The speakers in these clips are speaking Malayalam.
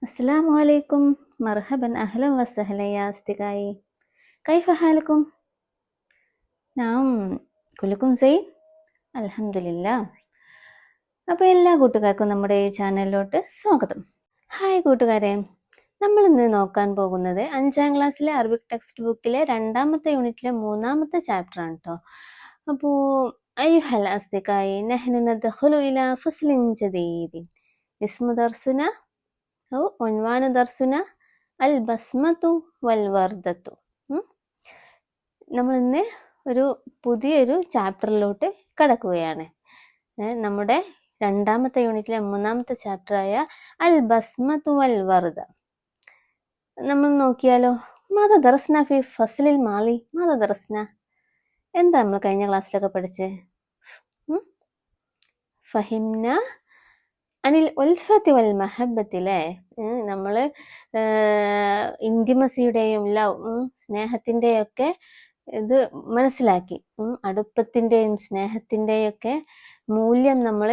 السلام عليكم. مرحبا أهلا وسهلا يا أصدقائي. كيف حالكم؟ نعم كلكم زين الحمد لله. അപ്പോൾ എല്ലാ കൂട്ടുകാർക്കും നമ്മുടെ ഈ ചാനലിലോട്ട് സ്വാഗതം. ഹായ് കൂട്ടുകാരെ, നമ്മൾ ഇന്ന് നോക്കാൻ പോകുന്നത് 5ാം ക്ലാസ്സിലെ അറബിക് ടെക്സ്റ്റ് ബുക്കിലെ 2ാമത്തെ യൂണിറ്റിലെ 3ാമത്തെ ചാപ്റ്റർ ആണ് കേട്ടോ. അപ്പോൾ أيها الأصدقاء نحن ندخل إلى فصل جديد. اسم درسنا أو عنوان درسنا البسمة والوردة. നമ്മൾ ഇന്ന് ഒരു പുതിയൊരു ചാപ്റ്ററിലോട്ട് കടക്കുകയാണ്. നമ്മുടെ 2ാമത്തെ യൂണിറ്റിലെ 3ാമത്തെ ചാപ്റ്ററായ അൽ ബസ്മത്തു വൽ വർദ. നമ്മൾ നോക്കിയാലോ, മാത ദറസ്ന ഫി ഫസ്ലിൽ മാലി. മാത ദറസ്ന എന്താ നമ്മൾ കഴിഞ്ഞ ക്ലാസ്സിലൊക്കെ പഠിച്ചേ? ഫഹിംന അനിൽ ഉൽഫത്തി വൽ മഹബത്തിലെ നമ്മൾ ഇന്റിമസിയുടെയും ലവ് സ്നേഹത്തിൻ്റെയും ഒക്കെ ഇത് മനസ്സിലാക്കി. അടുപ്പത്തിൻ്റെയും സ്നേഹത്തിൻ്റെയും ഒക്കെ മൂല്യം നമ്മൾ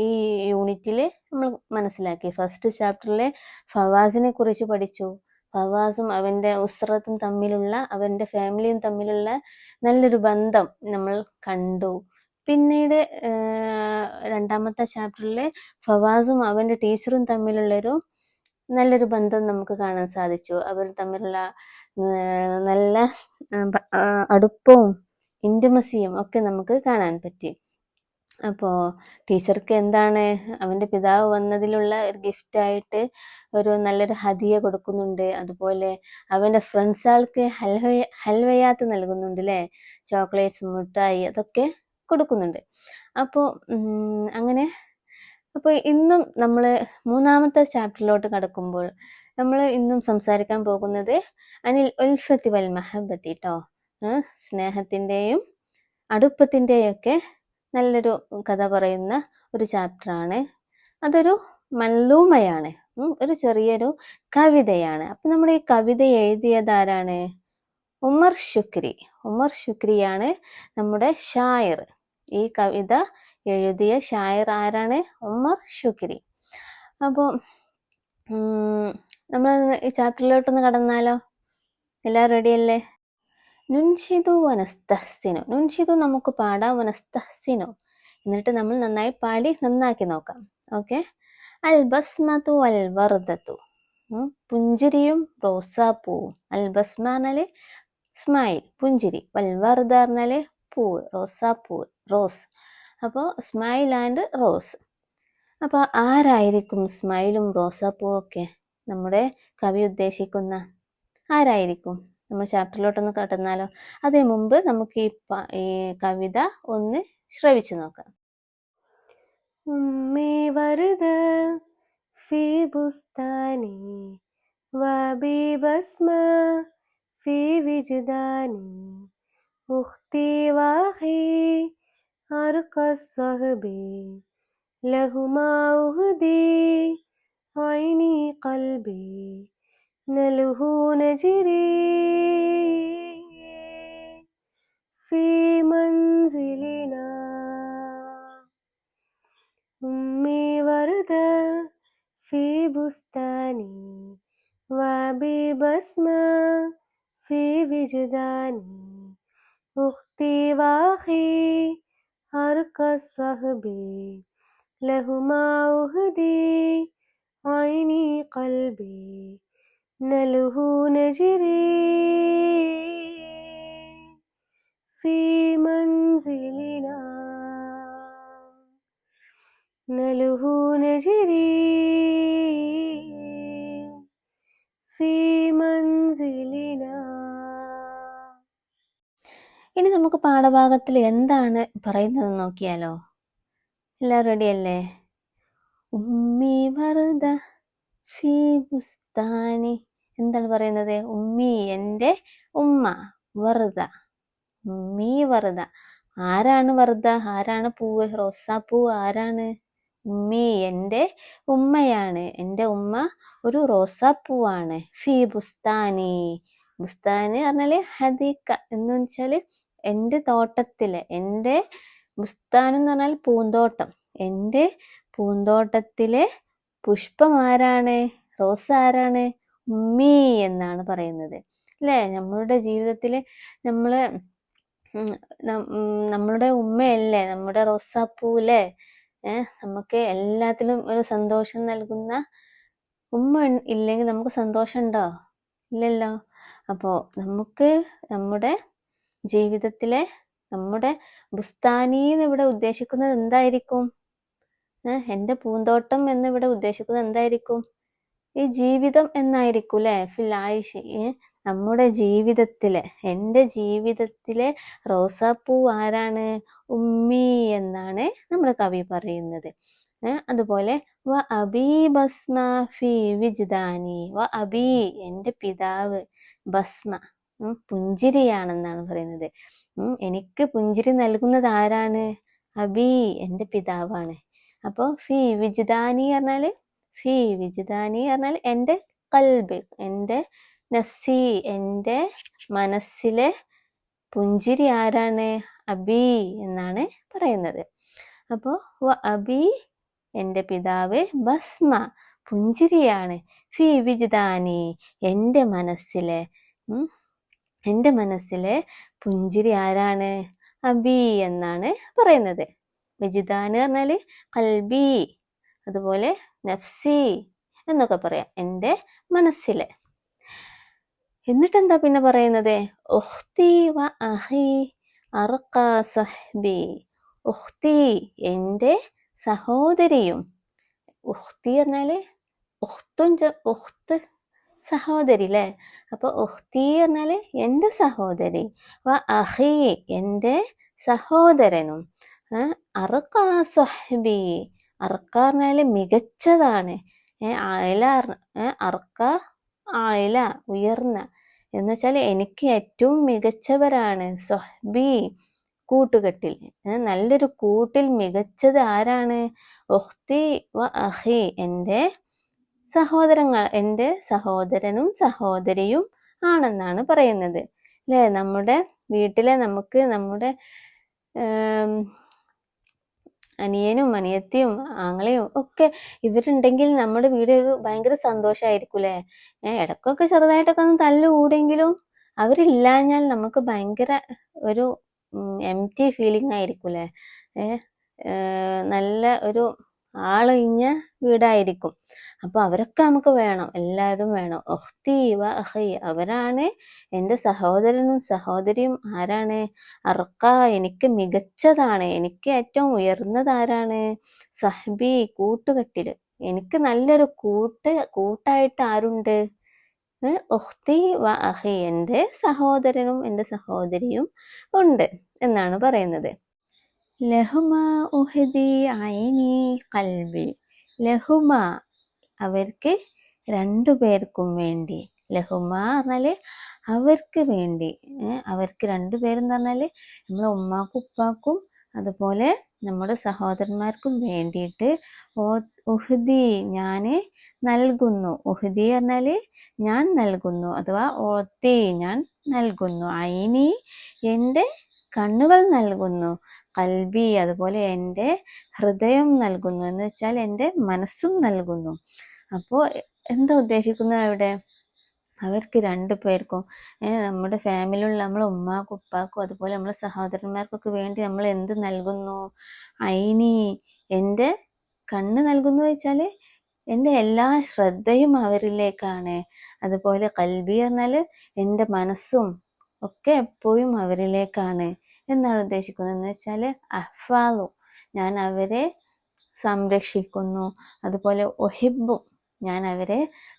ഈ യൂണിറ്റിൽ നമ്മൾ മനസ്സിലാക്കി. ഫസ്റ്റ് ചാപ്റ്ററിലെ ഫവാസിനെ കുറിച്ച് പഠിച്ചു. ഫവാസും അവൻ്റെ ഉസ്രത്തും തമ്മിലുള്ള, അവൻ്റെ ഫാമിലിയും തമ്മിലുള്ള നല്ലൊരു ബന്ധം നമ്മൾ കണ്ടു. പിന്നീട് 2ാമത്തെ ചാപ്റ്ററിൽ ഫവാസും അവൻ്റെ ടീച്ചറും തമ്മിലുള്ളൊരു നല്ലൊരു ബന്ധം നമുക്ക് കാണാൻ സാധിച്ചു. അവർ തമ്മിലുള്ള നല്ല അടുപ്പവും ഇൻറ്റിമസിയും ഒക്കെ നമുക്ക് കാണാൻ പറ്റി. അപ്പോൾ ടീച്ചർക്ക് എന്താണ് അവൻ്റെ പിതാവ് വന്നതിലുള്ള ഒരു ഗിഫ്റ്റായിട്ട് ഒരു നല്ലൊരു ഹദിയ കൊടുക്കുന്നുണ്ട്. അതുപോലെ അവൻ്റെ ഫ്രണ്ട്സുകൾക്ക് ഹൽവയാത്ത് നൽകുന്നുണ്ട് അല്ലേ, ചോക്ലേറ്റ്സ്, മിഠായി അതൊക്കെ കൊടുക്കുന്നുണ്ട്. അപ്പോൾ അങ്ങനെ അപ്പോൾ ഇന്നും നമ്മൾ 3ാമത്തെ ചാപ്റ്ററിലോട്ട് കടക്കുമ്പോൾ നമ്മൾ ഇന്നും സംസാരിക്കാൻ പോകുന്നത് അനിൽ ഉൽഫത്തി വൽ മഹബത്തി ട്ടോ. സ്നേഹത്തിൻ്റെയും അടുപ്പത്തിൻ്റെയും ഒക്കെ നല്ലൊരു കഥ പറയുന്ന ഒരു ചാപ്റ്ററാണ്. അതൊരു മല്ലൂമയാണ്, ഒരു ചെറിയൊരു കവിതയാണ്. അപ്പം നമ്മുടെ ഈ കവിത എഴുതിയത് ആരാണ്? ഉമർ ശുക്രി. ഉമർ ശുക്രിയാണ് നമ്മുടെ ഷായർ. ഈ കവിത എഴുതിയ ഷായർ ആരാണ്? ഉമർ ശുക്രി. അപ്പോൾ നമ്മൾ ഈ ചാപ്റ്ററിലോട്ടൊന്ന് കടന്നാലോ? എല്ലാം റെഡിയല്ലേ? നുൻഷിദു വനസ്തഹ്സിനു. നുൻഷിദു നമുക്ക് പാടാം, വനസ്തഹ്സിനു എന്നിട്ട് നമ്മൾ നന്നായി പാടി നന്നാക്കി നോക്കാം. ഓക്കെ. അൽ ബസ്മത്തു വൽ വർദത്തു, പുഞ്ചിരിയും റോസാപ്പൂവും. അൽ ബസ്മ പറഞ്ഞാല് സ്മൈൽ, പുഞ്ചിരി. വൽ വർദ പറഞ്ഞാല് പൂവ്, റോസാപ്പൂവ്, റോസ്. അപ്പോൾ സ്മൈൽ ആൻഡ് റോസ്. അപ്പോൾ ആരായിരിക്കും സ്മൈലും റോസാപ്പൂവും ഒക്കെ നമ്മുടെ കവി ഉദ്ദേശിക്കുന്ന? ആരായിരിക്കും? നമ്മൾ ചാപ്റ്ററിലോട്ടൊന്ന് കടന്നാലോ? അതിനു മുമ്പ് നമുക്ക് ഈ കവിത ഒന്ന് ശ്രവിച്ചു നോക്കാം. ഉമ്മി വർദ ഫി ബുസ്താനി വബി ബസ്മ ഫി വിജ്ദാനി ഉഖ്തി വാഹി അർഖ സഹബി ലഹുമാ ഉഹ്ദി ഐനി ഖൽബി നലുഹു നജ്രി ഫി മൻസിലിനാ. ഉമ്മി വർദ ഫി ബുസ്താനി വബി ബസ്മ ഫി വിജ്ദാനി ഉഖ്തി വാഹി അർഖ സഹബി ലഹുമാ ഉഹ്ദി ഐനി ഖൽബി നലുഹു നജ്രി ഫി മൻസിലിനാ. നലുഹു നജ്രി ഫി മൻസിലിനാ. ഇനി നമുക്ക് പാഠഭാഗത്തിൽ എന്താണ് പറയുന്നത് നോക്കിയാലോ? എല്ലാം റെഡിയല്ലേ? ഉമ്മി വർദ ഫി ബുസ്താനി. എന്താണ് പറയുന്നത്? ഉമ്മി എൻ്റെ ഉമ്മ, വർദ ഉമ്മി വർദ. ആരാണ് വർദ? ആരാണ് പൂവ്? റോസാപ്പൂവ് ആരാണ്? ഉമ്മി എൻ്റെ ഉമ്മയാണ്. എൻ്റെ ഉമ്മ ഒരു റോസാപ്പൂവാണ്. ഫി ബുസ്താനി. ബുസ്താനി പറഞ്ഞാല് ഹദീക്ക എന്ന് വെച്ചാല് എൻ്റെ തോട്ടത്തിലെ, എൻ്റെ ബുസ്താൻ എന്ന് പറഞ്ഞാൽ പൂന്തോട്ടം, എൻ്റെ പൂന്തോട്ടത്തിലെ പുഷ്പം ആരാണ്? റോസ ആരാണ്? ഉമ്മി എന്നാണ് പറയുന്നത്. അല്ലേ? നമ്മളുടെ ജീവിതത്തിൽ നമ്മള് നമ്മളുടെ ഉമ്മയല്ലേ നമ്മുടെ റോസാപ്പൂ അല്ലേ? നമുക്ക് എല്ലാത്തിലും ഒരു സന്തോഷം നൽകുന്ന ഉമ്മ ഇല്ലെങ്കിൽ നമുക്ക് സന്തോഷം ഉണ്ടോ? ഇല്ലല്ലോ. അപ്പോൾ നമുക്ക് നമ്മുടെ ജീവിതത്തിലെ നമ്മുടെ ബുസ്താനീന്ന് ഇവിടെ ഉദ്ദേശിക്കുന്നത് എന്തായിരിക്കും? എൻ്റെ പൂന്തോട്ടം എന്നിവിടെ ഉദ്ദേശിക്കുന്നത് എന്തായിരിക്കും? ഈ ജീവിതം എന്നായിരിക്കും അല്ലേ? ഫിൽ ആയിഷ്, നമ്മുടെ ജീവിതത്തിലെ, എൻ്റെ ജീവിതത്തിലെ റോസാപ്പൂ ആരാണ്? ഉമ്മി എന്നാണ് നമ്മുടെ കവി പറയുന്നത്. അതുപോലെ വ അബി ബസ്മ ഫി വിജ്ദാനി, വ അബി എൻ്റെ പിതാവ്, ബസ്മ പുഞ്ചിരിയാണെന്നാണ് പറയുന്നത്. എനിക്ക് പുഞ്ചിരി നൽകുന്നത് ആരാണ്? അബി എൻ്റെ പിതാവാണ്. അപ്പോൾ ഫി വിജ്ദാനി പറഞ്ഞാൽ, ഫി വിജ്ദാനി പറഞ്ഞാൽ എൻ്റെ കൽബ്, എൻ്റെ നഫ്സി, എൻ്റെ മനസ്സിലെ പുഞ്ചിരി ആരാണ്? അബി എന്നാണ് പറയുന്നത്. അപ്പോൾ വ അബി എൻ്റെ പിതാവ്, ബസ്മ പുഞ്ചിരിയാണ്, ഫി വിജ്ദാനി എൻ്റെ മനസ്സിലെ, എൻ്റെ മനസ്സിലെ പുഞ്ചിരി ആരാണ്? അബി എന്നാണ് പറയുന്നത്. വിജ്ദാന് പറഞ്ഞാൽ കൽബി, അതുപോലെ നഫ്സി എന്നൊക്കെ പറയാം, എൻ്റെ മനസ്സിലെ. എന്നിട്ടെന്താ പിന്നെ പറയുന്നത്? ഉഖ്തി വ അഖി അർഖ സഹ്ബി, ഉഖ്തി എൻ്റെ സഹോദരിയും, ഉഖ്തി പറഞ്ഞാല് ഉഖ്ത് സഹോദരി അല്ലേ? അപ്പോൾ ഉഖ്തി പറഞ്ഞാല് എൻ്റെ സഹോദരി, വ അഖി എൻ്റെ സഹോദരനും, അർഖ സഹ്ബി, അർഖ പറഞ്ഞാല് മികച്ചതാണ്, ആയില, അർഖ ആയില ഉയർന്ന എന്ന് വെച്ചാൽ എനിക്ക് ഏറ്റവും മികച്ചവരാണ്, സഹ്ബി കൂട്ടുകെട്ടിൽ, നല്ലൊരു കൂട്ടിൽ മികച്ചത് ആരാണ്? ഉഖ്തി വ അഖി എൻ്റെ സഹോദരങ്ങൾ, എൻ്റെ സഹോദരനും സഹോദരിയും ആണെന്നാണ് പറയുന്നത് അല്ലേ? നമ്മുടെ വീട്ടിലെ നമുക്ക് നമ്മുടെ അനിയനും അനിയത്തിയും ആങ്ങളെയും ഒക്കെ ഇവരുണ്ടെങ്കിൽ നമ്മുടെ വീട് ഭയങ്കര സന്തോഷമായിരിക്കും അല്ലേ? ഇടയ്ക്കൊക്കെ ചെറുതായിട്ടൊക്കെ ഒന്ന് തല്ലുകൂടെങ്കിലും അവരില്ലാഞ്ഞാൽ നമുക്ക് ഭയങ്കര ഒരു എംപ്റ്റി ഫീലിംഗ് ആയിരിക്കും അല്ലേ? നല്ല ഒരു ആളൊഴിഞ്ഞ വീടായിരിക്കും. അപ്പോൾ അവരൊക്കെ നമുക്ക് വേണം, എല്ലാവരും വേണം. ഉഖ്തി വ അഖി അവരാണ് എൻ്റെ സഹോദരനും സഹോദരിയും. ആരാണ്? അർഖ എനിക്ക് മികച്ചതാണ്, എനിക്ക് ഏറ്റവും ഉയർന്നത് ആരാണ്? സഹ്ബി കൂട്ടുകെട്ടിൽ എനിക്ക് നല്ലൊരു കൂട്ടായിട്ട് ആരുണ്ട്? ഉഖ്തി വ അഖി എൻ്റെ സഹോദരനും എൻ്റെ സഹോദരിയും ഉണ്ട് എന്നാണ് പറയുന്നത്. ലഹുമ ഉഹ്ദി ഐനി ഖൽബി, ലഹുമ അവർക്ക് രണ്ടുപേർക്കും വേണ്ടി, ലഹുമ പറഞ്ഞാൽ അവർക്ക് വേണ്ടി, അവർക്ക് രണ്ടുപേരെന്ന് പറഞ്ഞാൽ നമ്മളെ ഉമ്മാക്കും ഉപ്പാക്കും അതുപോലെ നമ്മുടെ സഹോദരന്മാർക്കും വേണ്ടിയിട്ട് ഉഹ്ദി ഞാൻ നൽകുന്നു, ഉഹ്ദി പറഞ്ഞാൽ ഞാൻ നൽകുന്നു അഥവാ ഓത്തി ഞാൻ നൽകുന്നു, ഐനി എൻ്റെ കണ്ണുകൾ നൽകുന്നു, കൽബി അതുപോലെ എൻ്റെ ഹൃദയം നൽകുന്നു എന്ന് വെച്ചാൽ എൻ്റെ മനസ്സും നൽകുന്നു. അപ്പോൾ എന്താ ഉദ്ദേശിക്കുന്നത് അവിടെ? അവർക്ക് രണ്ടുപേർക്കും, നമ്മുടെ ഫാമിലിയിലുള്ള നമ്മളെ ഉമ്മാക്കും ഉപ്പാക്കും അതുപോലെ നമ്മളെ സഹോദരന്മാർക്കൊക്കെ വേണ്ടി നമ്മൾ എന്ത് നൽകുന്നു? ഐനി എൻ്റെ കണ്ണ് നൽകുന്നു വെച്ചാൽ എൻ്റെ എല്ലാ ശ്രദ്ധയും അവരിലേക്കാണ്. അതുപോലെ കൽബി പറഞ്ഞാൽ എൻ്റെ മനസ്സും ഒക്കെ എപ്പോഴും അവരിലേക്കാണ് എന്നാണ് ഉദ്ദേശിക്കുന്നത്. എന്ന് വെച്ചാൽ അഹ്ഫാദു ഞാൻ അവരെ സംരക്ഷിക്കുന്നു, അതുപോലെ ഒഹിബു ഞാൻ അവരെ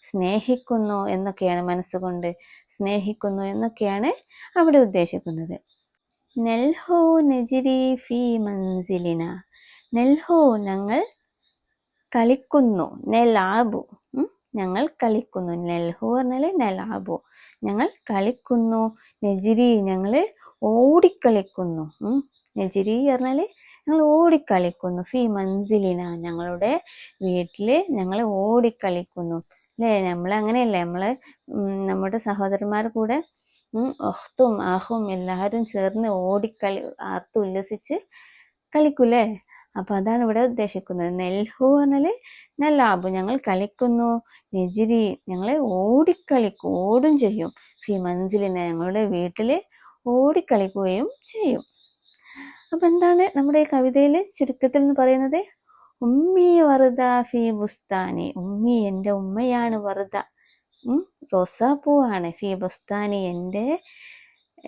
സ്നേഹിക്കുന്നു എന്നൊക്കെയാണ്, മനസ്സുകൊണ്ട് സ്നേഹിക്കുന്നു എന്നൊക്കെയാണ് അവിടെ ഉദ്ദേശിക്കുന്നത്. നെൽഹു നജിരി ഫി മൻസിലിന, നെൽഹു ഞങ്ങൾ കളിക്കുന്നു, നെലാബു ഞങ്ങൾ കളിക്കുന്നു, നെൽഹു പറഞ്ഞാൽ നെലാബു ഞങ്ങൾ കളിക്കുന്നു, നെജിരി ഞങ്ങൾ ഓടിക്കളിക്കുന്നു, നെജിരി പറഞ്ഞാൽ ഞങ്ങൾ ഓടിക്കളിക്കുന്നു, ഫി മൻസിലിന ഞങ്ങളുടെ വീട്ടിൽ ഞങ്ങൾ ഓടിക്കളിക്കുന്നു അല്ലേ? നമ്മളങ്ങനെയല്ലേ, നമ്മുടെ സഹോദരന്മാർ കൂടെ ഒഹ്തും ആഹും എല്ലാവരും ചേർന്ന് ആർത്ത് ഉല്ലസിച്ച് കളിക്കൂലേ? അപ്പൊ അതാണ് ഇവിടെ ഉദ്ദേശിക്കുന്നത്. നെൽഹു പറഞ്ഞാല് നല്ലാബു, ഞങ്ങൾ കളിക്കുന്നു, നെജിരി ഞങ്ങൾ ഓടിക്കളിക്കും, ഓടും ചെയ്യും, ഫി മൻസിലിന ഞങ്ങളുടെ വീട്ടില് ഓടിക്കളിക്കുകയും ചെയ്യും. അപ്പൊ എന്താണ് നമ്മുടെ ഈ കവിതയിൽ ചുരുക്കത്തിൽ എന്ന് പറയുന്നത്? ഉമ്മി വറുദ ഫി ബുസ്താനി, ഉമ്മി എൻ്റെ ഉമ്മയാണ്, വറുദ റോസാപ്പൂവാണ്, ഫി ബുസ്താനി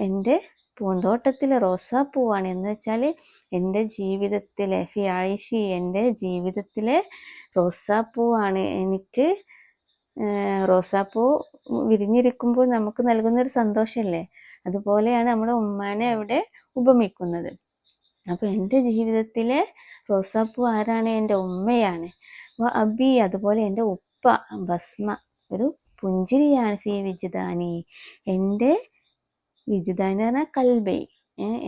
എൻ്റെ പൂന്തോട്ടത്തിലെ റോസാപ്പൂവാണ്. എന്ന് വെച്ചാൽ എൻ്റെ ജീവിതത്തിലെ, ഫി ആയിഷി എൻ്റെ ജീവിതത്തിലെ റോസാപ്പൂവാണ്. എനിക്ക് റോസാപ്പൂ വിരിഞ്ഞിരിക്കുമ്പോൾ നമുക്ക് നൽകുന്നൊരു സന്തോഷമല്ലേ, അതുപോലെയാണ് നമ്മുടെ ഉമ്മാനെ അവിടെ ഉപമിക്കുന്നത്. അപ്പൊ എൻ്റെ ജീവിതത്തിലെ റോസാപ്പൂ ആരാണ്? എൻ്റെ ഉമ്മയാണ്. അബി അതുപോലെ എൻ്റെ ഉപ്പ, ബസ്മ ഒരു പുഞ്ചിരിയാണ്, ഫി വിജിദാനി എൻ്റെ വിജിദാനി പറഞ്ഞാൽ കൽബി,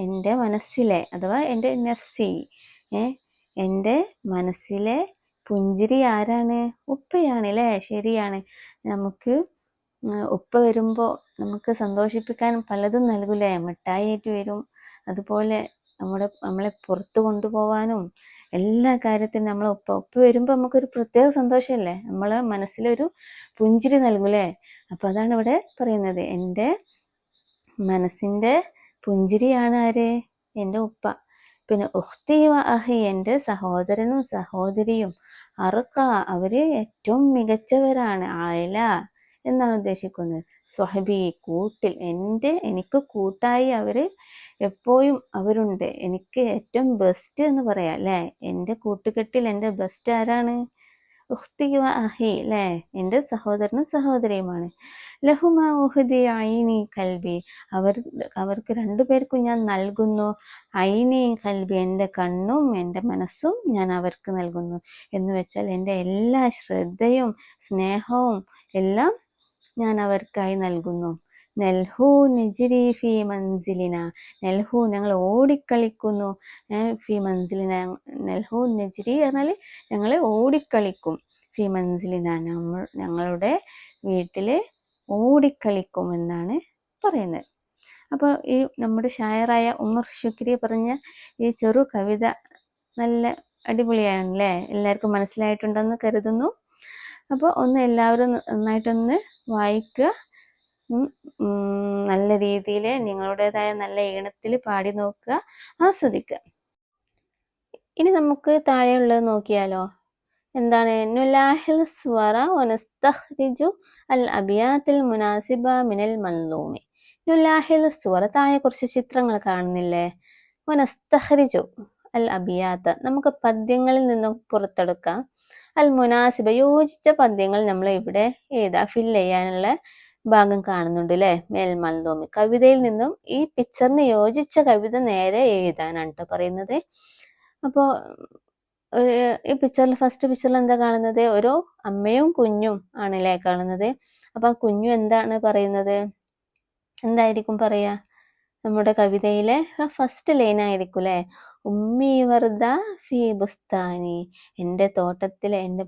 എൻ്റെ മനസ്സിലെ അഥവാ എൻ്റെ നഫ്സി, എൻ്റെ മനസ്സിലെ പുഞ്ചിരി ആരാണ്? ഉപ്പയാണ് അല്ലേ? ശരിയാണ്. നമുക്ക് ഉപ്പ വരുമ്പോൾ നമുക്ക് സന്തോഷിപ്പിക്കാൻ പലതും നൽകൂലേ, മിഠായി ആയിട്ട് വരും, അതുപോലെ നമ്മളെ പുറത്ത് കൊണ്ടുപോകാനും എല്ലാ കാര്യത്തിനും നമ്മളെ ഉപ്പ വരുമ്പോൾ നമുക്കൊരു പ്രത്യേക സന്തോഷമല്ലേ, നമ്മളെ മനസ്സിലൊരു പുഞ്ചിരി നൽകൂലേ. അപ്പൊ അതാണ് ഇവിടെ പറയുന്നത്, എൻ്റെ മനസ്സിന്റെ പുഞ്ചിരിയാണ് ആര്? എൻ്റെ ഉപ്പ. പിന്നെ ഉഖ്തി വ അഹി എൻ്റെ സഹോദരനും സഹോദരിയും, അറുക്ക അവര് ഏറ്റവും മികച്ചവരാണ്, ആയില എന്നാണ് ഉദ്ദേശിക്കുന്നത്. സ്വഹബി കൂട്ടിൽ എനിക്ക് കൂട്ടായി അവര് എപ്പോഴും അവരുണ്ട്, എനിക്ക് ഏറ്റവും ബെസ്റ്റ് എന്ന് പറയാം അല്ലേ. എൻ്റെ കൂട്ടുകെട്ടിൽ എൻ്റെ ബെസ്റ്റ് ആരാണ്? ഉഖ്തി വ അഹി അല്ലേ, എൻ്റെ സഹോദരനും സഹോദരിയുമാണ്. ലഹുമ ഉഹ്ദി ഐനി കൽബി അവർക്ക് രണ്ടുപേർക്കും ഞാൻ നൽകുന്നു, ഐനി കൽബി എൻ്റെ കണ്ണും എൻ്റെ മനസ്സും ഞാൻ അവർക്ക് നൽകുന്നു. എന്ന് വെച്ചാൽ എൻ്റെ എല്ലാ ശ്രദ്ധയും സ്നേഹവും എല്ലാം ഞാൻ അവർക്കായി നൽകുന്നു. നെൽഹു നെജിരി ഫി മൻസിലിന, നെൽഹു ഞങ്ങൾ ഓടിക്കളിക്കുന്നു, ഫി മൻസിലിന നെൽഹു നെജിരി പറഞ്ഞാൽ ഞങ്ങൾ ഓടിക്കളിക്കും, ഫി മൻസിലിന ഞങ്ങളുടെ വീട്ടില് ഓടിക്കളിക്കും എന്നാണ് പറയുന്നത്. അപ്പോൾ ഈ നമ്മുടെ ഷായറായ ഉമർ ഷുക്രി പറഞ്ഞ ഈ ചെറു കവിത നല്ല അടിപൊളിയാണല്ലേ, എല്ലാവർക്കും മനസ്സിലായിട്ടുണ്ടെന്ന് കരുതുന്നു. അപ്പോൾ എല്ലാവരും നന്നായിട്ടൊന്ന് വായിക്കുക, നല്ല രീതിയിൽ നിങ്ങളുടേതായ നല്ല ഈണത്തിൽ പാടി നോക്കുക, ആസ്വദിക്കുക. ഇനി നമുക്ക് താഴെയുള്ളത് നോക്കിയാലോ. എന്താണ്? നുലാഹിൽ സ്വറ വനസ്തഖ്രിജു അൽ അബിയാത്തിൽ മുനാസിബ മിനൽ മൻലൂമി. നുലാഹിൽ സ്വറ, താഴെ കുറച്ച് ചിത്രങ്ങൾ കാണുന്നില്ലേ? വനസ്തഖ്രിജു അൽ അബിയാത്ത് നമുക്ക് പദ്യങ്ങളിൽ നിന്നും പുറത്തെടുക്കാം. അൽ മുനാസിബ യോജിച്ച പദ്യങ്ങൾ നമ്മൾ ഇവിടെ ഫിൽ ചെയ്യാനുള്ള ഭാഗം കാണുന്നുണ്ട് അല്ലേ. മേൽ മൻലൂമി കവിതയിൽ നിന്നും ഈ പിക്ചറിന് യോജിച്ച കവിത നേരെ എഴുതാനാണ് കേട്ടോ പറയുന്നത്. അപ്പോൾ ഈ പിക്ചറിൽ ഫസ്റ്റ് പിക്ചറിൽ എന്താ കാണുന്നത്? ഒരു അമ്മയും കുഞ്ഞും ആണല്ലേ കാണുന്നത്. അപ്പൊ ആ കുഞ്ഞു എന്താണ് പറയുന്നത്? എന്തായിരിക്കും പറയാ? നമ്മുടെ കവിതയിലെ ഫസ്റ്റ് ലൈൻ ആയിരിക്കും അല്ലെ. ഉമ്മി വർദ ഫി ബുസ്താനി, എൻ്റെ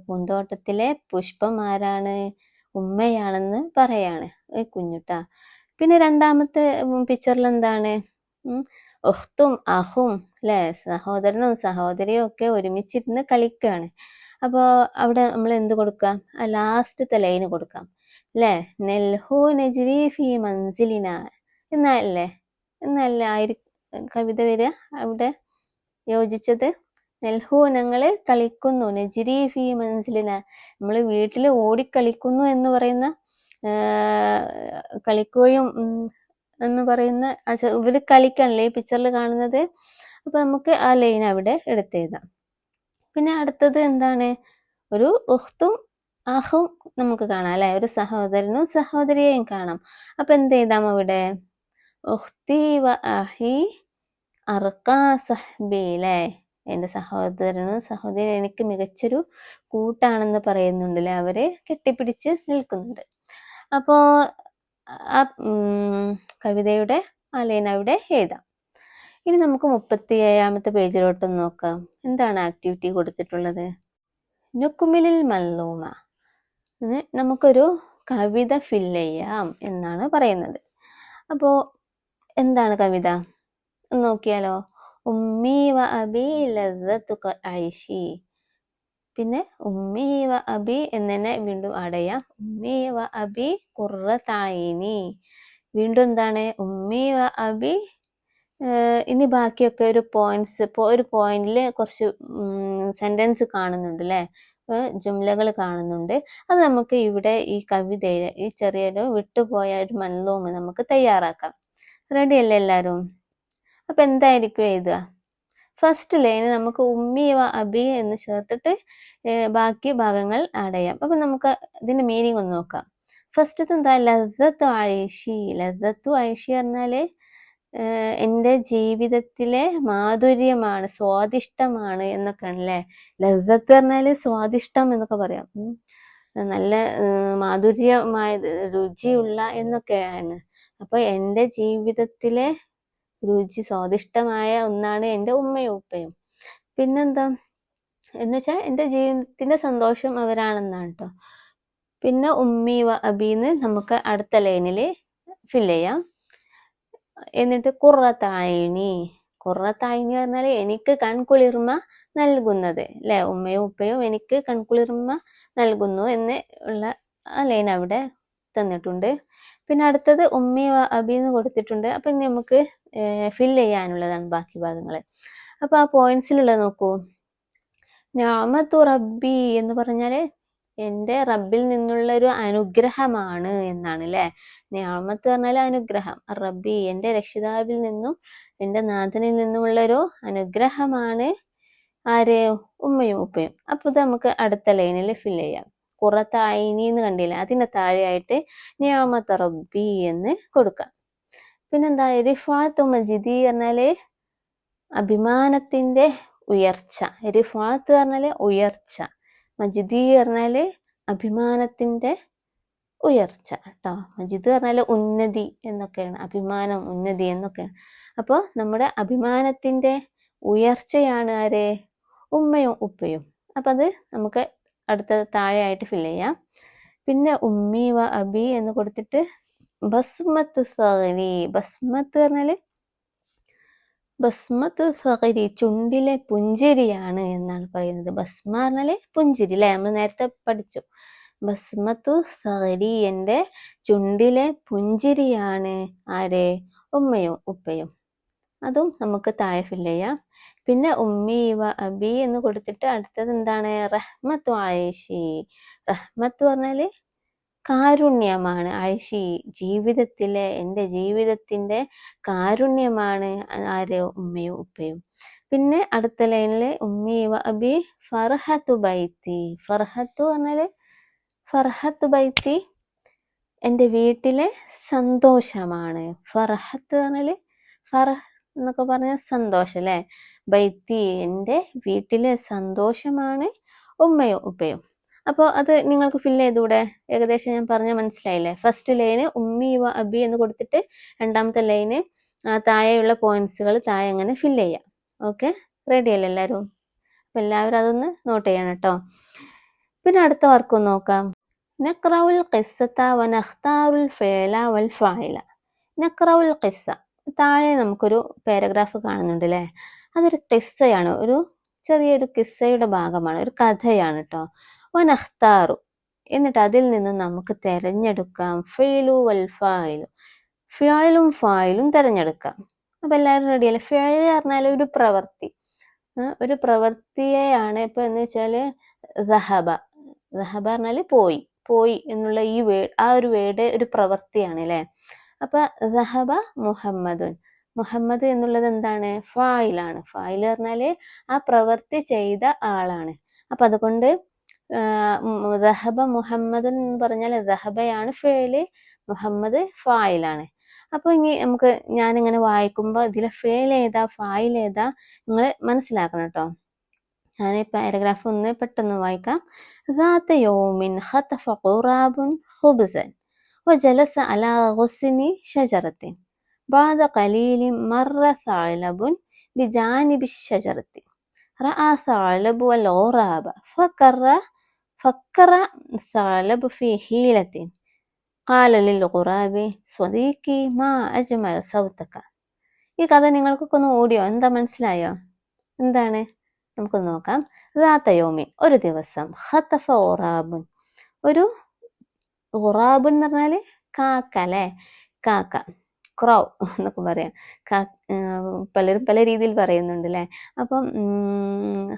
പൂന്തോട്ടത്തിലെ പുഷ്പം ആരാണ്? ഉമ്മയാണെന്ന് പറയാണ് കുഞ്ഞുട്ടാ. പിന്നെ രണ്ടാമത്തെ പിക്ചറിൽ എന്താണ്? ഉഖ്തും അഹും അല്ലെ, സഹോദരനും സഹോദരിയും ഒക്കെ ഒരുമിച്ചിരുന്ന് കളിക്കുകയാണ്. അപ്പോൾ അവിടെ നമ്മൾ എന്ത് കൊടുക്കാം? ലാസ്റ്റത്തെ ലൈന് കൊടുക്കാം അല്ലെ. നെൽഹു നെജ്രി ഫി മൻസിലിന എന്നല്ലേ കവിത വരിക അവിടെ യോജിച്ചത്. നെൽഹു ഞങ്ങൾ കളിക്കുന്നു, നെജ്രി ഫി മൻസിലിന നമ്മൾ വീട്ടിൽ ഓടിക്കളിക്കുന്നു എന്ന് പറയുന്ന കളിക്കുകയും എന്ന് പറയുന്ന ഇവര് കളിക്കാണല്ലേ ഈ പിക്ചറിൽ കാണുന്നത്. അപ്പൊ നമുക്ക് ആ ലൈൻ അവിടെ എടുത്തെഴുതാം. പിന്നെ അടുത്തത് എന്താണ്? ഒരു ഉഖ്തും അഹും നമുക്ക് കാണാം അല്ലെ, ഒരു സഹോദരനും സഹോദരിയെയും കാണാം. അപ്പൊ എന്ത് എഴുതാം അവിടെ? ഉഖ്തി വ അഹി അർക്കാ സഹ്ബി അല്ലേ, എൻ്റെ സഹോദരനും സഹോദരിയും എനിക്ക് മികച്ചൊരു കൂട്ടാണെന്ന് പറയുന്നുണ്ട് അല്ലെ, അവരെ കെട്ടിപ്പിടിച്ച് നിൽക്കുന്നുണ്ട്. അപ്പോ ആ കവിതയുടെ ആ ലൈൻ അവിടെ എഴുതാം. ഇനി നമുക്ക് 37ാമത്തെ പേജിലോട്ട് നോക്കാം. എന്താണ് ആക്ടിവിറ്റി കൊടുത്തിട്ടുള്ളത്? നുക്മിലിൽ മൻലൂമ, നമുക്കൊരു കവിത ഫില്ല് ചെയ്യാം എന്നാണ് പറയുന്നത്. അപ്പോൾ എന്താണ് കവിത നോക്കിയാലോ. ഉമ്മി വ അബി ലദ്ദത്തു ഐഷി. പിന്നെ ഉമ്മി വ അബി എന്നെ വീണ്ടും അടയാം. ഉമ്മി വ അബി ഖുർറത്തൈനി. വീണ്ടും എന്താണ്? ഉമ്മി വ അബി. ഇനി ബാക്കിയൊക്കെ ഒരു പോയിന്റ്സ്, ഒരു പോയിന്റിൽ കുറച്ച് സെന്റൻസ് കാണുന്നുണ്ട് അല്ലേ, ജുംലകൾ കാണുന്നുണ്ട്. അത് നമുക്ക് ഇവിടെ ഈ കവിതയിൽ ഈ ചെറിയൊരു വിട്ടുപോയ ഒരു മൻലൂം നമുക്ക് തയ്യാറാക്കാം. റെഡി അല്ലേ എല്ലാവരും? അപ്പൊ എന്തായിരിക്കും എഴുതുക? ഫസ്റ്റ് ലൈന് നമുക്ക് ഉമ്മി വ അബി എന്ന് ചേർത്തിട്ട് ബാക്കി ഭാഗങ്ങൾ ആഡ് ചെയ്യാം. അപ്പൊ നമുക്ക് ഇതിന്റെ മീനിങ് ഒന്ന് നോക്കാം. ഫസ്റ്റ് എന്താ? ലദ്ദത്തു ഐഷി. ലദ്ദത്തു ഐഷി പറഞ്ഞാല് എൻ്റെ ജീവിതത്തിലെ മാധുര്യമാണ്, സ്വാദിഷ്ടമാണ് എന്നൊക്കെയാണ് അല്ലേ. ലദ്ദത്ത് പറഞ്ഞാല് സ്വാദിഷ്ടം എന്നൊക്കെ പറയാം. നല്ല മാധുര്യമായ, രുചിയുള്ള എന്നൊക്കെയാണ്. അപ്പൊ എൻ്റെ ജീവിതത്തിലെ രുചി, സ്വാദിഷ്ടമായ ഒന്നാണ് എൻ്റെ ഉമ്മയും ഉപ്പയും. പിന്നെന്താ എന്ന് വെച്ചാൽ എൻ്റെ ജീവിതത്തിന്റെ സന്തോഷം അവരാണെന്നാണ് കേട്ടോ. പിന്നെ ഉമ്മി വ അബീന്ന് നമുക്ക് അടുത്ത ലൈനിൽ ഫില്ല് ചെയ്യാം. എന്നിട്ട് ഖുർറത്തൈനി. ഖുർറത്തൈനി പറഞ്ഞാൽ എനിക്ക് കൺകുളിർമ നൽകുന്നത് അല്ലെ. ഉമ്മയും ഉപ്പയും എനിക്ക് കൺകുളിർമ നൽകുന്നു എന്ന് ഉള്ള ആ ലൈൻ അവിടെ തന്നിട്ടുണ്ട്. പിന്നെ അടുത്തത് ഉമ്മി വ അബി എന്ന് കൊടുത്തിട്ടുണ്ട്. അപ്പൊ ഇനി നമുക്ക് ഫില്ല് ചെയ്യാനുള്ളതാണ് ബാക്കി ഭാഗങ്ങൾ. അപ്പൊ ആ പോയിന്റ്സിലുള്ളത് നോക്കൂ. നിഅമത്തു റബ്ബി എന്ന് പറഞ്ഞാല് എൻ്റെ റബ്ബിൽ നിന്നുള്ള ഒരു അനുഗ്രഹമാണ് എന്നാണ് അല്ലെ. നിഅമത്ത് പറഞ്ഞാൽ അനുഗ്രഹം. റബ്ബി എൻ്റെ രക്ഷിതാവിൽ നിന്നും എൻ്റെ നാഥനിൽ നിന്നുമുള്ള ഒരു അനുഗ്രഹമാണ് ആര്? ഉമ്മയും ഉപ്പയും. അപ്പൊ ഇത് നമുക്ക് അടുത്ത ലൈനിൽ ഫില്ല് ചെയ്യാം. ഖുർറത്തൈനി എന്ന് കണ്ടില്ല, അതിന്റെ താഴെയായിട്ട് നിഅമത്ത് റബ്ബി എന്ന് കൊടുക്കാം. പിന്നെന്താ? റിഫാഅത്തു മജിദി പറഞ്ഞാല് അഭിമാനത്തിന്റെ ഉയർച്ച. റിഫാഅത്ത് പറഞ്ഞാല് ഉയർച്ച, മജിദി പറഞ്ഞാല് അഭിമാനത്തിന്റെ ഉയർച്ച കേട്ടോ. മജിദ് പറഞ്ഞാല് ഉന്നതി എന്നൊക്കെയാണ്, അഭിമാനം, ഉന്നതി എന്നൊക്കെയാണ്. അപ്പൊ നമ്മുടെ അഭിമാനത്തിന്റെ ഉയർച്ചയാണ് ആര്? ഉമ്മയും ഉപ്പയും. അപ്പൊ അത് നമുക്ക് അടുത്ത താഴെയായിട്ട് ഫില്ല് ചെയ്യാം. പിന്നെ ഉമ്മി വ അബി എന്ന് കൊടുത്തിട്ട് ബസ്മത്ത് സഗരി. ബസ്മത്ത് പറഞ്ഞാല് ബസ്മത്ത് സഗരി ചുണ്ടിലെ പുഞ്ചിരിയാണ് എന്നാണ് പറയുന്നത്. ബസ്മ പറഞ്ഞാല് പുഞ്ചിരി അല്ലെ, നമ്മൾ നേരത്തെ പഠിച്ചു. ബസ്മത്തു സഗരി എൻ്റെ ചുണ്ടിലെ പുഞ്ചിരിയാണ് ആര്? ഉമ്മയും ഉപ്പയും. അതും നമുക്ക് താഴെ ഫില്ല് ചെയ്യാം. പിന്നെ ഉമ്മി വ അബി എന്ന് കൊടുത്തിട്ട് അടുത്തത് എന്താണ്? റഹ്മത്തു ഐഷി. റഹ്മത്ത് പറഞ്ഞാല് കാരുണ്യമാണ്. ഐഷി ജീവിതത്തിലെ, എൻ്റെ ജീവിതത്തിന്റെ കാരുണ്യമാണ് ആര്? ഉമ്മയും ഉപ്പയും. പിന്നെ അടുത്ത ലൈനില് ഉമ്മി വ അബി ഫർഹത്തു ബൈത്തി. ഫർഹത്തു പറഞ്ഞാല് ഫർഹത്തു ബൈത്തി എൻ്റെ വീട്ടിലെ സന്തോഷമാണ്. ഫർഹത്ത് പറഞ്ഞാല് ഫർഹ് എന്നൊക്കെ പറഞ്ഞാൽ സന്തോഷം അല്ലെ. ബൈത്തി എൻ്റെ വീട്ടിലെ സന്തോഷമാണ് ഉമ്മയും ഉപ്പയും. അപ്പോൾ അത് നിങ്ങൾക്ക് ഫില്ല് ചെയ്തൂടെ? ഏകദേശം ഞാൻ പറഞ്ഞ മനസ്സിലായില്ലേ? ഫസ്റ്റ് ലൈന് ഉമ്മി വ അബി എന്ന് കൊടുത്തിട്ട് രണ്ടാമത്തെ ലൈന് താഴെയുള്ള പോയിന്റ്സുകൾ താഴെ അങ്ങനെ ഫില്ല് ചെയ്യാം. ഓക്കെ, റെഡി അല്ലേ എല്ലാവരും? അപ്പൊ എല്ലാവരും അതൊന്ന് നോട്ട് ചെയ്യണം കേട്ടോ. പിന്നെ അടുത്ത വർക്ക് ഒന്ന് നോക്കാം. നഖ്റഉൽ ഖിസ്സത വ നഖ്താറുൽ ഫഇല വൽ ഫാഇല. നഖ്റഉൽ ഖിസ്സ, താഴെ നമുക്കൊരു പാരഗ്രാഫ് കാണുന്നുണ്ട് അല്ലേ. അതൊരു ഖിസ്സയാണ്, ഒരു ചെറിയൊരു ഖിസ്സയുടെ ഭാഗമാണ്, ഒരു കഥയാണ് കേട്ടോ. വ നഖ്താറു, എന്നിട്ട് അതിൽ നിന്ന് നമുക്ക് തിരഞ്ഞെടുക്കാം ഫഇലു വൽ ഫാഇലു, ഫിഅലും ഫായിലും തിരഞ്ഞെടുക്കാം. അപ്പൊ എല്ലാവരും റെഡിയല്ലേ? ഫിഅൽ പറഞ്ഞാൽ ഒരു പ്രവൃത്തി, ഒരു പ്രവൃത്തിയെയാണ്. ഇപ്പൊ എന്ന് വെച്ചാല് ദഹബ, ദഹബ പറഞ്ഞാല് പോയി, പോയി എന്നുള്ള ഈ വേർഡ്, ആ ഒരു വേർഡ് ഒരു പ്രവൃത്തിയാണ് അല്ലെ. അപ്പൊ ദഹബ മുഹമ്മദുൻ, മുഹമ്മദ് എന്നുള്ളത് എന്താണ്? ഫായിലാണ്. ഫായിൽ പറഞ്ഞാല് ആ പ്രവൃത്തി ചെയ്ത ആളാണ്. അപ്പൊ അതുകൊണ്ട് ദഹബ മുഹമ്മദുൻ എന്ന് പറഞ്ഞാൽ ദഹബയാണ് ഫേല്, മുഹമ്മദ് ഫായിലാണ്. അപ്പൊ ഇനി നമുക്ക്, ഞാനിങ്ങനെ വായിക്കുമ്പോ ഇതിലെ ഫേൽ ഏതാ ഫായിൽ ഏതാ നിങ്ങൾ മനസ്സിലാക്കണം കേട്ടോ. ഞാൻ ഈ പാരഗ്രാഫ് ഒന്ന് പെട്ടെന്ന് വായിക്കാം. ذات يوم خطف غراب خبزا وجلس على غصن شجرة بعد قليل مر ثعلب بجانب الشجرة رأى ثعلب الغراب فكر الثعلب في حيلة قال للغراب صديقي ما أجمل صوتك ഈ കഥ നിങ്ങൾക്കൊക്കെ ഒന്ന് ഓടിയോ? എന്താ മനസ്സിലായോ? എന്താണ്? നമുക്കൊന്ന് നോക്കാം. റാത്തയോമിൻ, ഒരു ദിവസം, ഖതഫ ഉറാബുൻ, ഒരു ഉറാബ് എന്ന് പറഞ്ഞാല് കാക്ക അല്ലെ, കാക്ക, ക്രൗ എന്നൊക്കെ പറയാം. പലരും പല രീതിയിൽ പറയുന്നുണ്ട് അല്ലെ. അപ്പം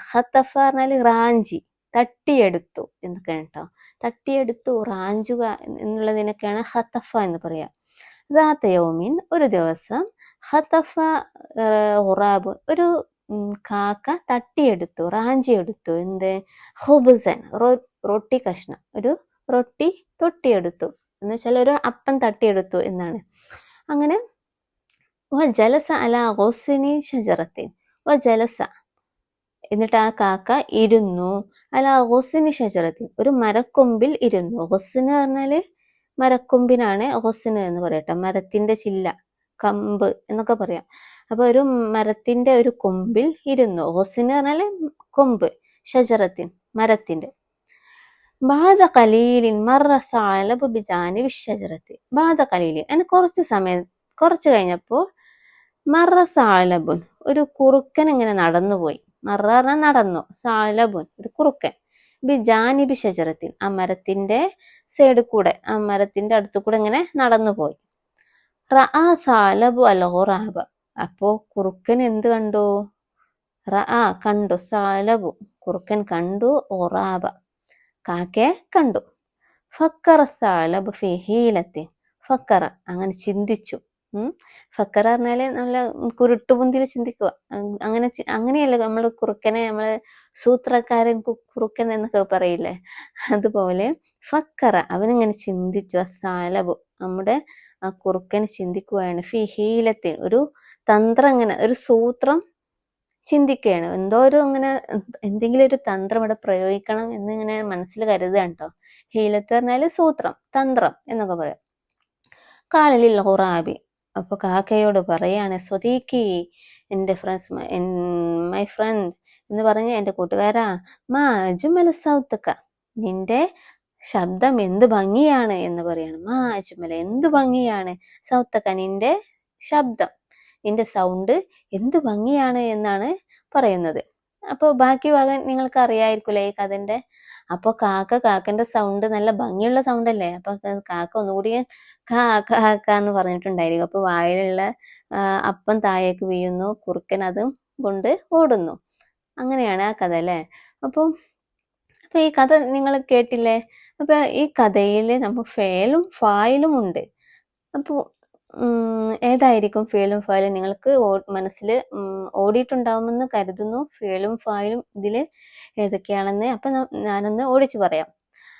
ഖതഫ പറഞ്ഞാല് റാഞ്ചി, തട്ടിയെടുത്തു എന്നൊക്കെയാണ് കേട്ടോ. തട്ടിയെടുത്തു, റാഞ്ചുക എന്നുള്ളതിനൊക്കെയാണ് ഖതഫ എന്ന് പറയാ. റാത്തയോമിൻ, ഒരു ദിവസം, ഖതഫ ഉറാബ്, ഒരു കാക്ക തട്ടിയെടുത്തു, റാഞ്ചിയെടുത്തു എന്ത്, ഹുബ്സൻ, റൊട്ടി കഷ്ണം, ഒരു റൊട്ടി തൊട്ടിയെടുത്തു എന്ന് വെച്ചാൽ ഒരു അപ്പം തട്ടിയെടുത്തു എന്നാണ്. അങ്ങനെ ജലസ അല ഗുസ്നി ഷജറത്തിൻ, ജലസ, എന്നിട്ട് ആ കാക്ക ഇരുന്നു, അല ഗുസ്നി ഷജറത്തിൻ, ഒരു മരക്കൊമ്പിൽ ഇരുന്നു. ഗുസ്ന് പറഞ്ഞാല് മരക്കൊമ്പിനാണ് ഗുസ്ന് എന്ന് പറയട്ടെ, മരത്തിന്റെ ചില്ല, കമ്പ് എന്നൊക്കെ പറയാം. അപ്പൊ ഒരു മരത്തിന്റെ ഒരു കൊമ്പിൽ ഇരുന്നു. ഗുസ്ന് പറഞ്ഞാല് കൊമ്പ്, ഷജറത്തിൻ മരത്തിന്റെ. ബാദ ഖലീലിൻ മറ സഅലബു ബിജാനിബി ഷജറത്തി, ബാദ ഖലീലിൻ, അങ്ങനെ കുറച്ച് കഴിഞ്ഞപ്പോൾ, മറ സഅലബുൻ, ഒരു കുറുക്കൻ ഇങ്ങനെ നടന്നുപോയി. മറ പറഞ്ഞാൽ നടന്നു, സഅലബുൻ ഒരു കുറുക്കൻ, ബിജാനിബി ഷജറത്തിൻ, ആ മരത്തിന്റെ സൈഡിൽ കൂടെ, ആ മരത്തിന്റെ അടുത്തു കൂടെ ഇങ്ങനെ നടന്നുപോയി. റഅ സഅലബു അൽ ഗുറാബ, അപ്പോ കുറുക്കൻ എന്ത് കണ്ടു? റഅ കണ്ടു, സഅലബു കുറുക്കൻ കണ്ടു, ഗുറാബ കാക്കയെ കണ്ടു. ഫക്കറ സഅലബു ഫീ ഹീലത്തിൻ, ഫക്കറ അങ്ങനെ ചിന്തിച്ചു. ഫക്കറ പറഞ്ഞാല് നമ്മളെ കുരുട്ടുബുദ്ധിയിൽ ചിന്തിക്കുക, അങ്ങനെയല്ല നമ്മൾ കുറുക്കനെ, നമ്മള് സൂത്രക്കാരൻ കുറുക്കൻ എന്നൊക്കെ പറയില്ലേ, അതുപോലെ ഫക്കറ അവനിങ്ങനെ ചിന്തിച്ചു. സഅലബു നമ്മുടെ ആ കുറുക്കൻ ചിന്തിക്കുകയാണ്. ഫീ ഹീലത്തിൻ ഒരു തന്ത്രം, ഇങ്ങനെ ഒരു സൂത്രം ചിന്തിക്കുകയാണ്. എന്തോ ഒരു അങ്ങനെ എന്തെങ്കിലും ഒരു തന്ത്രം ഇവിടെ പ്രയോഗിക്കണം എന്നിങ്ങനെ മനസ്സിൽ കരുതുകയാണ് കേട്ടോ. ഹീലത്ത് പറഞ്ഞാല് സൂത്രം, തന്ത്രം എന്നൊക്കെ പറയാം. കാലലിൽ ഖുറാബി, അപ്പൊ കാക്കയോട് പറയാണ്, സ്വദീഖി, എന്റെ ഫ്രണ്ട്സ്, മൈ ഫ്രണ്ട് എന്ന് പറഞ്ഞ്, എന്റെ കൂട്ടുകാരാ, മാ അജ്മല സൗത്തക്ക, നിന്റെ ശബ്ദം എന്ത് ഭംഗിയാണ് എന്ന് പറയാണ്. മാ അജ്മല, എന്ത് ഭംഗിയാണ്, സൗത്തക്ക നിന്റെ ശബ്ദം, നിന്റെ സൗണ്ട് എന്ത് ഭംഗിയാണ് എന്നാണ് പറയുന്നത്. അപ്പോൾ ബാക്കി ഭാഗം നിങ്ങൾക്ക് അറിയായിരിക്കൂലേ ഈ കഥന്റെ. അപ്പൊ കാക്കന്റെ സൗണ്ട് നല്ല ഭംഗിയുള്ള സൗണ്ട് അല്ലേ, അപ്പൊ കാക്ക ഒന്നുകൂടി കാക്ക എന്ന് പറഞ്ഞിട്ടുണ്ടായിരിക്കും. അപ്പൊ വായിലുള്ള അപ്പം താഴേക്ക് വീഴുന്നു, കുറുക്കൻ അതും കൊണ്ട് ഓടുന്നു. അങ്ങനെയാണ് ആ കഥ അല്ലേ. അപ്പൊ ഈ കഥ നിങ്ങൾ കേട്ടില്ലേ? അപ്പൊ ഈ കഥയില് നമുക്ക് ഫേലും ഫായിലും ഉണ്ട്. അപ്പൊ ഏതായിരിക്കും ഫേലും ഫായിലും? നിങ്ങൾക്ക് മനസ്സിൽ ഓടിയിട്ടുണ്ടാവുമെന്ന് കരുതുന്നു. ഫേലും ഫായിലും ഇതില് ഏതൊക്കെയാണെന്ന്. അപ്പൊ ഞാനൊന്ന് ഓടിച്ചു പറയാം.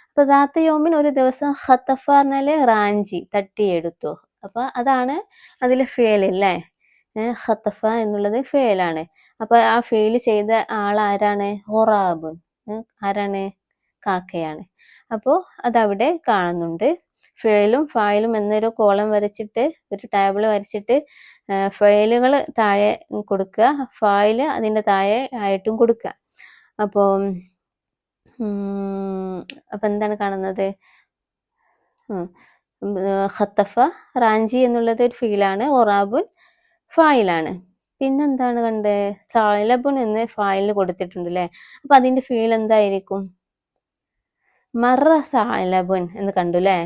അപ്പൊ ദാത്ത യോമിൻ, ഒരു ദിവസം, ഖതഫ പറഞ്ഞാല് റാഞ്ചി, തട്ടിയെടുത്തു. അപ്പൊ അതാണ് അതില് ഫേൽ അല്ലേ. ഖതഫ എന്നുള്ളത് ഫേലാണ്. അപ്പൊ ആ ഫേൽ ചെയ്ത ആളാരാണ്? ഹുറാബുൻ, ആരാണ്? കാക്കയാണ്. അപ്പോ അതവിടെ കാണുന്നുണ്ട്. ഫേലും ഫായിലും എന്നൊരു കോളം വരച്ചിട്ട്, ഒരു ടേബിൾ വരച്ചിട്ട്, ഫയലുകൾ താഴെ കൊടുക്കുക, ഫായില് അതിന്റെ താഴെ ആയിട്ടും കൊടുക്കുക. അപ്പൊ എന്താണ് കാണുന്നത്? ഖതഫ റാഞ്ചി എന്നുള്ളത് ഒരു ഫീലാണ്, ഒറാബുൻ ഫായിലാണ്. പിന്നെന്താണ് കണ്ടത്? സഅലബുൻ എന്ന് ഫായിലിന് കൊടുത്തിട്ടുണ്ട് അല്ലെ. അപ്പൊ അതിന്റെ ഫീൽ എന്തായിരിക്കും? മറ സഅലബുൻ എന്ന് കണ്ടു അല്ലെ.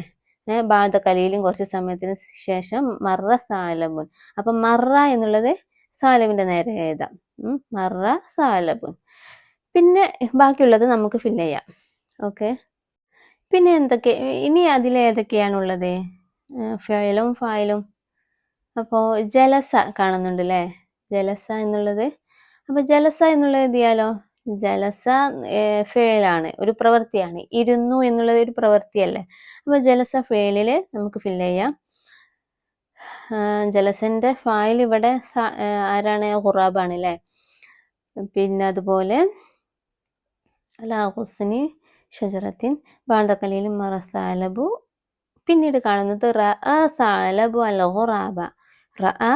ബാദ ഖലീലും, കുറച്ച് സമയത്തിന് ശേഷം, മറ സഅലബുൻ. അപ്പൊ മറ എന്നുള്ളത് സാലബിന്റെ നേരെ എഴുതാം. മറ സഅലബുൻ. പിന്നെ ബാക്കിയുള്ളത് നമുക്ക് ഫില്ല് ചെയ്യാം. ഓക്കെ. പിന്നെ ഇനി അതിലേതൊക്കെയാണുള്ളത്? ഫയലും ഫായിലും. അപ്പോ ജലസ കാണുന്നുണ്ട് അല്ലേ, ജലസ എന്നുള്ളത്. അപ്പൊ ജലസ എന്നുള്ളത് എഴുതിയാലോ? ജലസ ഫേലാണ്, ഒരു പ്രവൃത്തിയാണ്. ഇരുന്നു എന്നുള്ളത് ഒരു പ്രവൃത്തിയല്ലേ. അപ്പൊ ജലസ ഫേലില് നമുക്ക് ഫില്ല് ചെയ്യാം. ജലസന്റെ ഫായിൽ ഇവിടെ ആരാണ്? ഖുറാബാണ് അല്ലേ. പിന്നെ അതുപോലെ അലാ ഹുസ്നി ഷജറത്തിൻ ബഅദ ഖലീലിൻ മറ സഅലബു. പിന്നീട് കാണുന്നത് റഅ സഅലബു അൽ ഖുറാബ. റഅ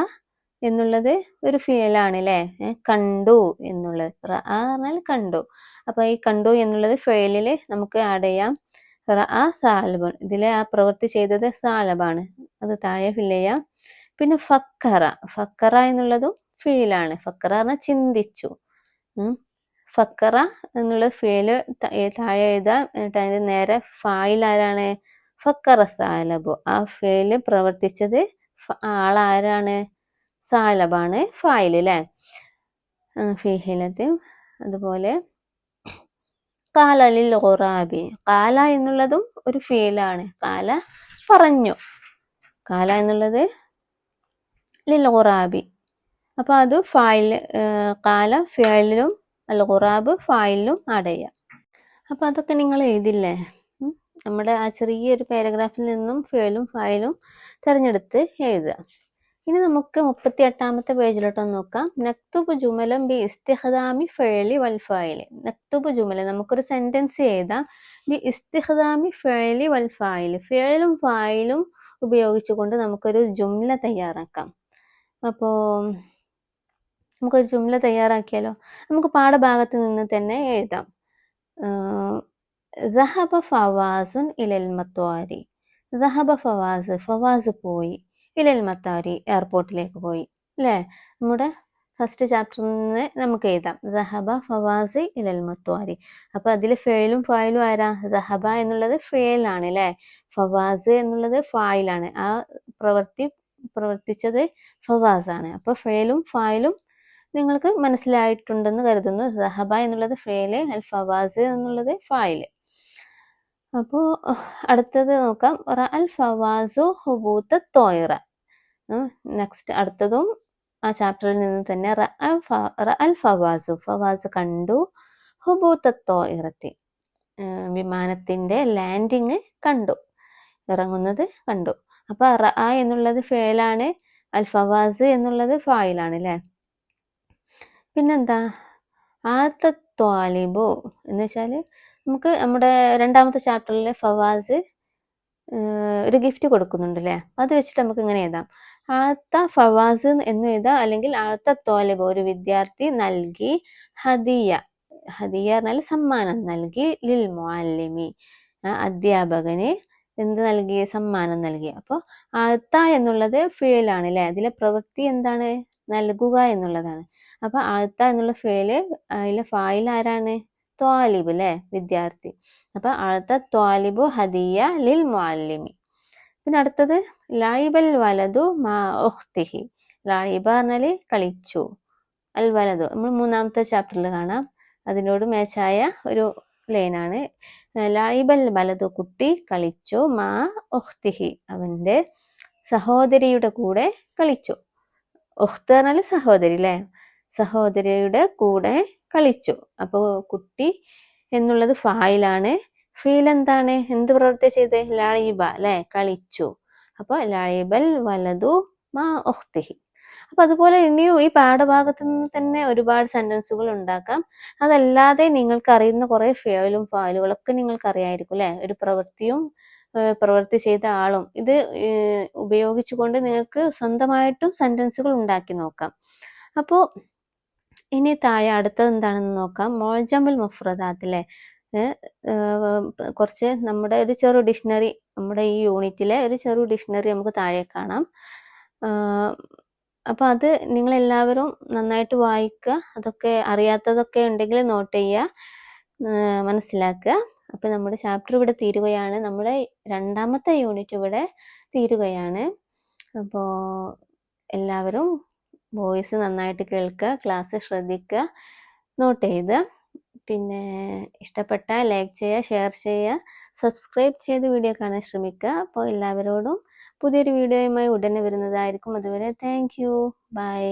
എന്നുള്ളത് ഒരു ഫിയലാണ് അല്ലേ, കണ്ടു എന്നുള്ളത്. റഅ എന്നാൽ കണ്ടു. അപ്പൊ ഈ കണ്ടു എന്നുള്ളത് ഫെയിലില് നമുക്ക് ആഡ് ചെയ്യാം. റഅ സഅലബുൻ, ഇതിലെ ആ പ്രവൃത്തി ചെയ്തത് സഅലബാണ്, അത് താഴെ ഫില്ല് ചെയ്യാം. പിന്നെ ഫക്കറ എന്നുള്ളതും ഫീലാണ്. ഫക്കറ പറഞ്ഞാൽ ചിന്തിച്ചു. ഫക്കറ എന്നുള്ള ഫീല് താഴെ എഴുതാം. എന്നിട്ട് അതിന്റെ നേരെ ഫായിൽ ആരാണ്? ഫക്കറ സാലബു. ആ ഫീല് പ്രവർത്തിച്ചത് ആളാരാണ്? സാലബാണ് ഫായിൽ അല്ലേ? ഫീഹിലത്ത്. അതുപോലെ കാല ലിൽ ഖുറാബി. കാല എന്നുള്ളതും ഒരു ഫീലാണ്. കാല പറഞ്ഞു. കാല എന്നുള്ളത് ലിൽ ഖുറാബി. അപ്പൊ അത് ഫായിൽ, കാല ഫിഅലിലും അൽ ഖുറാബ് ഫായിലും ആഡ് ചെയ്യാം. അപ്പൊ അതൊക്കെ നിങ്ങൾ എഴുതില്ലേ? നമ്മുടെ ആ ചെറിയൊരു പാരഗ്രാഫിൽ നിന്നും ഫിഅലും ഫായിലും തിരഞ്ഞെടുത്ത് എഴുതുക. ഇനി നമുക്ക് 38ാമത്തെ പേജിലോട്ടൊന്ന് നോക്കാം. നക്തുബ് ജുമലം ബി ഇസ്തിഖ്ദാമി ഫഅലി വൽ ഫായിലി. നക്തുബ് ജുമല, നമുക്കൊരു സെന്റൻസ് എഴുതാം. ബി ഇസ്തിഖ്ദാമി ഫഅലി വൽ ഫായിലി. ഫിഅലും ഫായിലും ഉപയോഗിച്ചുകൊണ്ട് നമുക്കൊരു ജുംല തയ്യാറാക്കാം. അപ്പോൾ നമുക്കൊരു ജുംല തയ്യാറാക്കിയാലോ? നമുക്ക് പാഠഭാഗത്ത് നിന്ന് തന്നെ എഴുതാം. സഹബ ഫവാസുൻ ഇലൽ മത്വാരി. സഹബ ഫവാസ്, ഫവാസ് പോയി. ഇലൽ മത്താരി, എയർപോർട്ടിലേക്ക് പോയി. അല്ലേ? നമ്മുടെ ഫസ്റ്റ് ചാപ്റ്ററിൽ നിന്ന് നമുക്ക് എഴുതാം. സഹബ ഫവാസ് ഇലൽ മത്വാരി. അപ്പൊ അതിൽ ഫേലും ഫായിലും ആരാ? സഹബ എന്നുള്ളത് ഫേലാണ് അല്ലേ? ഫവാസ് എന്നുള്ളത് ഫായിലാണ്. ആ പ്രവർത്തിച്ചത് ഫവാസ് ആണ്. അപ്പൊ ഫേലും ഫായിലും നിങ്ങൾക്ക് മനസ്സിലായിട്ടുണ്ടെന്ന് കരുതുന്നു. സഹബ എന്നുള്ളത് ഫേല്, അൽ ഫവാസ് എന്നുള്ളത് ഫായില്. അപ്പോ അടുത്തത് നോക്കാം. റഅൽ ഫവാസു ഹുബൂത്ത തോയിറ. നെക്സ്റ്റ് അടുത്തതും ആ ചാപ്റ്ററിൽ നിന്ന് തന്നെ. റഅൽ ഫവാസു, ഫവാസ് കണ്ടു. ഹുബൂത്ത തോയിറത്തി, വിമാനത്തിന്റെ ലാൻഡിങ് കണ്ടു, ഇറങ്ങുന്നത് കണ്ടു. അപ്പൊ റഅ എന്നുള്ളത് ഫേലാണ്, അൽ ഫവാസ് എന്നുള്ളത് ഫായിലാണ് അല്ലേ? പിന്നെന്താ? ആത്ത ത്വാലിബു എന്ന് വെച്ചാൽ നമുക്ക് നമ്മുടെ 2ാമത്തെ ചാപ്റ്ററിൽ ഫവാസ് ഒരു ഗിഫ്റ്റ് കൊടുക്കുന്നുണ്ട് അല്ലേ? അത് വെച്ചിട്ട് നമുക്ക് ഇങ്ങനെ എഴുതാം. ആത്ത ഫവാസ് എന്ന് എഴുതാം. അല്ലെങ്കിൽ ആത്ത ത്വാലിബ്, ഒരു വിദ്യാർത്ഥി നൽകി. ഹദിയ, ഹദിയ പറഞ്ഞാൽ സമ്മാനം നൽകി. ലിൽ മുഅല്ലിമി, അധ്യാപകന് എന്ത് നൽകി? സമ്മാനം നൽകി. അപ്പോൾ ആത്ത എന്നുള്ളത് ഫേലാണ് അല്ലേ? അതിലെ പ്രവൃത്തി എന്താണ്? നൽകുക എന്നുള്ളതാണ്. അപ്പൊ ആത്ത എന്നുള്ള ഫേല്, അതിലെ ഫായിൽ ആരാണ്? ത്വാലിബ് അല്ലേ? വിദ്യാർത്ഥി. അപ്പൊ ആത്ത ത്വാലിബു ഹദിയ ലിൽ മുഅല്ലിമി. പിന്നെ അടുത്തത് ലൈബൽ വലതു മാ ഉഖ്തിഹി. ലൈബ പറഞ്ഞാല് കളിച്ചു. അൽ വലതു നമ്മൾ 3ാമത്തെ ചാപ്റ്ററിൽ കാണാം. അതിനോട് മാച്ചായ ഒരു ലൈനാണ്. ലൈബൽ വലതു, കുട്ടി കളിച്ചു. മാ ഉഖ്തിഹി, അവന്റെ സഹോദരിയുടെ കൂടെ കളിച്ചു. ഉഖ്ത് പറഞ്ഞാല് സഹോദരി അല്ലേ? സഹോദരിയുടെ കൂടെ കളിച്ചു. അപ്പൊ കുട്ടി എന്നുള്ളത് ഫായിലാണ്. ഫീൽ എന്താണ്? എന്ത് പ്രവൃത്തി ചെയ്ത്? ലൈബ അല്ലെ? കളിച്ചു. അപ്പൊ ലൈബൽ വലതു മാ ഉഖ്തിഹി. അപ്പൊ അതുപോലെ ഇനിയും ഈ പാഠഭാഗത്ത് നിന്ന് തന്നെ ഒരുപാട് സെന്റൻസുകൾ ഉണ്ടാക്കാം. അതല്ലാതെ നിങ്ങൾക്ക് അറിയുന്ന കുറെ ഫേലും ഫാലുകളൊക്കെ നിങ്ങൾക്ക് അറിയായിരിക്കും അല്ലെ? ഒരു പ്രവൃത്തിയും പ്രവൃത്തി ചെയ്ത ആളും ഇത് ഉപയോഗിച്ചുകൊണ്ട് നിങ്ങൾക്ക് സ്വന്തമായിട്ടും സെന്റൻസുകൾ ഉണ്ടാക്കി നോക്കാം. അപ്പോ ഇനി താഴെ അടുത്തത് എന്താണെന്ന് നോക്കാം. മുഅ്ജമുൽ മുഫ്രദാത്ത് അല്ലേ? കുറച്ച് നമ്മുടെ ഒരു ചെറു ഡിക്ഷണറി, നമ്മുടെ ഈ യൂണിറ്റിലെ ഒരു ചെറു ഡിക്ഷണറി നമുക്ക് താഴെ കാണാം. അപ്പൊ അത് നിങ്ങൾ എല്ലാവരും നന്നായിട്ട് വായിക്കുക. അതൊക്കെ അറിയാത്തതൊക്കെ ഉണ്ടെങ്കിൽ നോട്ട് ചെയ്യുക, മനസ്സിലാക്കുക. അപ്പൊ നമ്മുടെ ചാപ്റ്റർ ഇവിടെ തീരുകയാണ്. നമ്മുടെ 2ാമത്തെ യൂണിറ്റ് ഇവിടെ തീരുകയാണ്. അപ്പോൾ എല്ലാവരും വോയിസ് നന്നായിട്ട് കേൾക്കുക, ക്ലാസ് ശ്രദ്ധിക്കുക, നോട്ട് ചെയ്ത്. പിന്നെ ഇഷ്ടപ്പെട്ടാൽ ലൈക്ക് ചെയ്യുക, ഷെയർ ചെയ്യുക, സബ്സ്ക്രൈബ് ചെയ്ത് വീഡിയോ കാണാൻ ശ്രമിക്കുക. അപ്പോൾ എല്ലാവരോടും പുതിയൊരു വീഡിയോയുമായി ഉടനെ വരുന്നതായിരിക്കും. അതുവരെ താങ്ക് യു, ബൈ.